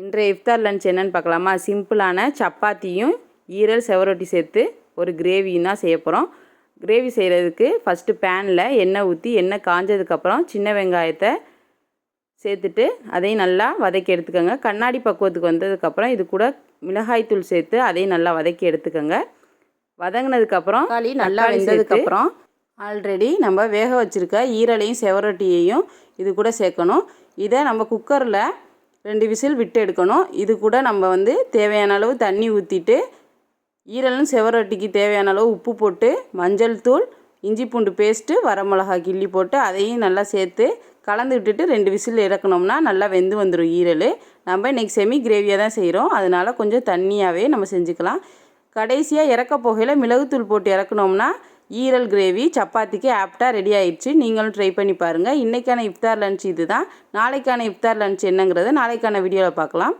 இன்றைய இஃப்தார் லன்ச் என்னென்னு பார்க்கலாமா? சிம்பிளான சப்பாத்தியும் ஈரல் செவரொட்டி சேர்த்து ஒரு கிரேவியும் தான் செய்ய போகிறோம். கிரேவி செய்கிறதுக்கு ஃபஸ்ட்டு பேனில் எண்ணெய் ஊற்றி எண்ணெய் காஞ்சதுக்கப்புறம் சின்ன வெங்காயத்தை சேர்த்துட்டு அதையும் நல்லா வதக்கி எடுத்துக்கோங்க. கண்ணாடி பக்குவத்துக்கு வந்ததுக்கப்புறம் இது கூட மிளகாய்த்தூள் சேர்த்து அதையும் நல்லா வதக்கி எடுத்துக்கோங்க. வதங்கினதுக்கப்புறம் தக்காளி நல்லா வெந்ததுக்கப்புறம் ஆல்ரெடி நம்ம வேக வச்சுருக்க ஈரலையும் செவரொட்டியையும் இது கூட சேர்க்கணும். இதை நம்ம குக்கரில் 2 விசில் விட்டு எடுக்கணும். இது கூட நம்ம தேவையான அளவு தண்ணி ஊற்றிட்டு ஈரலும் செவரொட்டிக்கு தேவையான அளவு உப்பு போட்டு மஞ்சள் தூள், இஞ்சி பூண்டு பேஸ்ட்டு, வரமிளகா கிள்ளி போட்டு அதையும் நல்லா சேர்த்து கலந்து விட்டுட்டு 2 விசில் இறக்கணும்னா நல்லா வெந்து வந்துடும் ஈரல். நம்ம இன்றைக்கி செமி கிரேவியாக தான் செய்கிறோம், அதனால் கொஞ்சம் தண்ணியாகவே நம்ம செஞ்சுக்கலாம். கடைசியாக இறக்க போகையில் மிளகுத்தூள் போட்டு இறக்கணும்னா ஈரல் கிரேவி சப்பாத்திக்கு ஆப்டாக ரெடி ஆயிடுச்சு. நீங்களும் ட்ரை பண்ணி பாருங்கள். இன்றைக்கான இஃப்தார் லன்ச் இது தான். நாளைக்கான இஃப்தார் லன்ச் என்னங்கிறத நாளைக்கான வீடியோவில் பார்க்கலாம்.